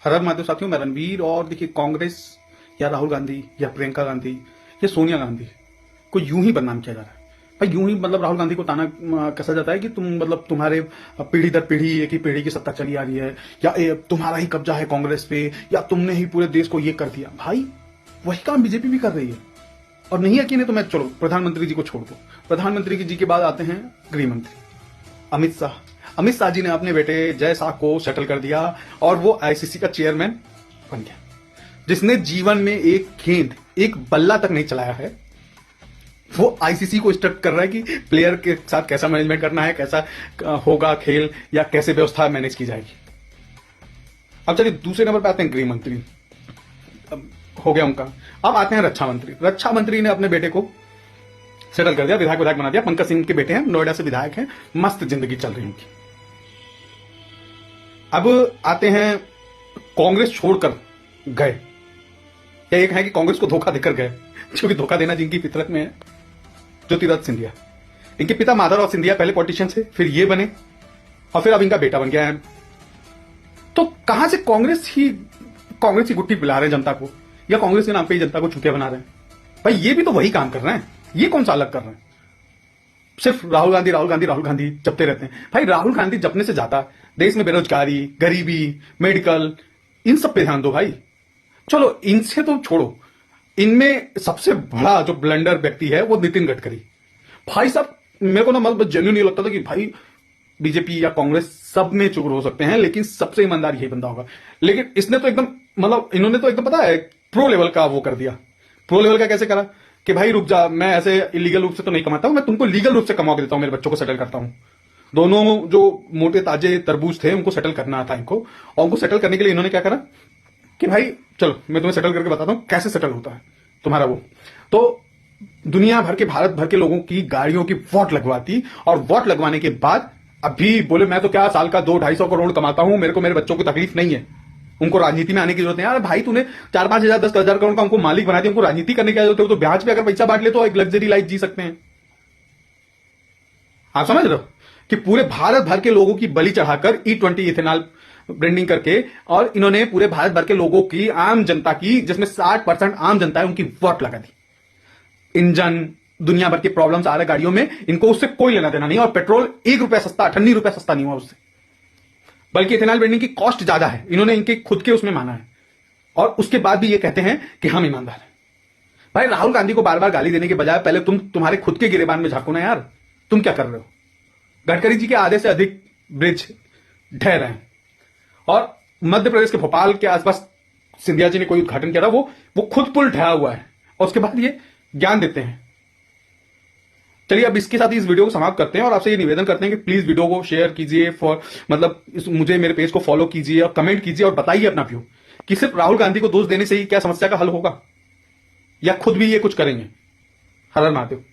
हर हर महादेव साथियों, मैं रणवीर। और देखिए, कांग्रेस या राहुल गांधी या प्रियंका गांधी या सोनिया गांधी को यूं ही बदनाम किया जा रहा है भाई। यूं ही मतलब राहुल गांधी को ताना कसा जाता है कि तुम मतलब तुम्हारे पीढ़ी दर पीढ़ी एक ही पीढ़ी की सत्ता चली आ रही है, या तुम्हारा ही कब्जा है कांग्रेस पे, या तुमने ही पूरे देश को ये कर दिया। भाई वही काम बीजेपी भी कर रही है। और नहीं यकीन है तो मैं चलो प्रधानमंत्री जी को छोड़ दो। प्रधानमंत्री जी के बाद आते हैं गृह मंत्री अमित शाह। अमित शाह जी ने अपने बेटे जय शाह को सेटल कर दिया और वो आईसीसी का चेयरमैन बन गया, जिसने जीवन में एक गेंद, एक बल्ला तक नहीं चलाया है। वो आईसीसी को इंस्ट्रक्ट कर रहा है कि प्लेयर के साथ कैसा मैनेजमेंट करना है, कैसा होगा खेल, या कैसे व्यवस्था मैनेज की जाएगी। अब चलिए दूसरे नंबर पे आते हैं गृह मंत्री। अब हो गया उनका। अब आते हैं रक्षा मंत्री। रक्षा मंत्री ने अपने बेटे को सेटल कर दिया, विधायक बना दिया। पंकज सिंह के बेटे हैं, नोएडा से विधायक हैं, मस्त जिंदगी चल रही उनकी। अब आते हैं कांग्रेस छोड़कर गए, या एक है कि कांग्रेस को धोखा देकर गए, क्योंकि धोखा देना जिनकी फितरत में है, ज्योतिरादित्य सिंधिया। इनके पिता माधवराव सिंधिया पहले पॉलिटिशियन थे, फिर ये बने, और फिर अब इनका बेटा बन गया है। तो कहां से कांग्रेस ही गुट्टी पिला रहे हैं जनता को, या कांग्रेस के नाम पे ही जनता को चूतिया बना रहे हैं। भाई ये भी तो वही काम कर रहे हैं, ये कौन सा अलग कर रहे हैं? सिर्फ राहुल गांधी जपते रहते हैं। भाई राहुल गांधी जपने से ज्यादा देश में बेरोजगारी, गरीबी, मेडिकल, इन सब पे ध्यान दो भाई। चलो इनसे तो छोड़ो, इनमें सबसे बड़ा जो ब्लंडर व्यक्ति है वो नितिन गडकरी। भाई साहब मेरे को ना मतलब जेन्युइन ये लगता था कि भाई बीजेपी या कांग्रेस सब में चुप हो सकते हैं, लेकिन सबसे ईमानदार यही बंदा होगा। लेकिन इसने तो एकदम मतलब इन्होंने तो एकदम पता है प्रो लेवल का वो कर दिया। प्रो लेवल का कैसे करा कि भाई रुक जा, मैं ऐसे इलीगल रूप से तो नहीं कमाता हूं, मैं तुमको लीगल रूप से कमा के देता हूं, मेरे बच्चों को सेटल करता हूं। दोनों जो मोटे ताजे तरबूज थे उनको सेटल करना था इनको, और उनको सेटल करने के लिए इन्होंने क्या करा कि भाई चलो मैं तुम्हें सेटल करके बताता हूं कैसे सेटल होता है तुम्हारा वो। तो दुनिया भर के, भारत भर के लोगों की गाड़ियों की वोट लगवाती, और वोट लगवाने के बाद अभी बोले मैं तो क्या साल का 200-250 करोड़ कमाता हूं, मेरे को मेरे बच्चों को तकलीफ नहीं है। उनको राजनीति में आने की जरूरत नहीं। अरे भाई तूने 4-5 हजार 10,000 करोड़ का उनको मालिक बना दिया, उनको राजनीति करने की जरूरत है। तो ब्याज पे अगर पैसा बांट ले तो एक लग्जरी लाइफ जी सकते हैं। आप समझ रहे हो कि पूरे भारत भर के लोगों की बलि चढ़ाकर E20 इथेनॉल ब्रांडिंग करके, और इन्होंने पूरे भारत भर के लोगों की, आम जनता की, जिसमें 60% आम जनता है, उनकी वोट लगा दी। इंजन, दुनिया भर के प्रॉब्लम्स आ रहे गाड़ियों में, इनको उससे कोई लेना देना नहीं। और पेट्रोल 1 रुपया सस्ता, 98 रुपया सस्ता नहीं हुआ उससे, बल्कि इथेनॉल ब्रांडिंग की कॉस्ट ज्यादा है। इन्होंने इनके खुद के उसमें माना है, और उसके बाद भी ये कहते हैं कि हम ईमानदार हैं। भाई राहुल गांधी को बार बार गाली देने के बजाय पहले तुम्हारे खुद के गिरेबान में झांको ना यार, तुम क्या कर रहे हो? गडकरी जी के आधे से अधिक ब्रिज ढह रहे हैं, और मध्य प्रदेश के भोपाल के आसपास सिंधिया जी ने कोई उद्घाटन किया था, वो खुद पुल ढहा हुआ है, और उसके बाद ये ज्ञान देते हैं। चलिए अब इसके साथ ही इस वीडियो को समाप्त करते हैं, और आपसे ये निवेदन करते हैं कि प्लीज वीडियो को शेयर कीजिए, मुझे मेरे पेज को फॉलो कीजिए, और कमेंट कीजिए, और बताइए अपना व्यू कि सिर्फ राहुल गांधी को दोष देने से ही क्या समस्या का हल होगा, या खुद भी ये कुछ करेंगे। हर हर महादेव।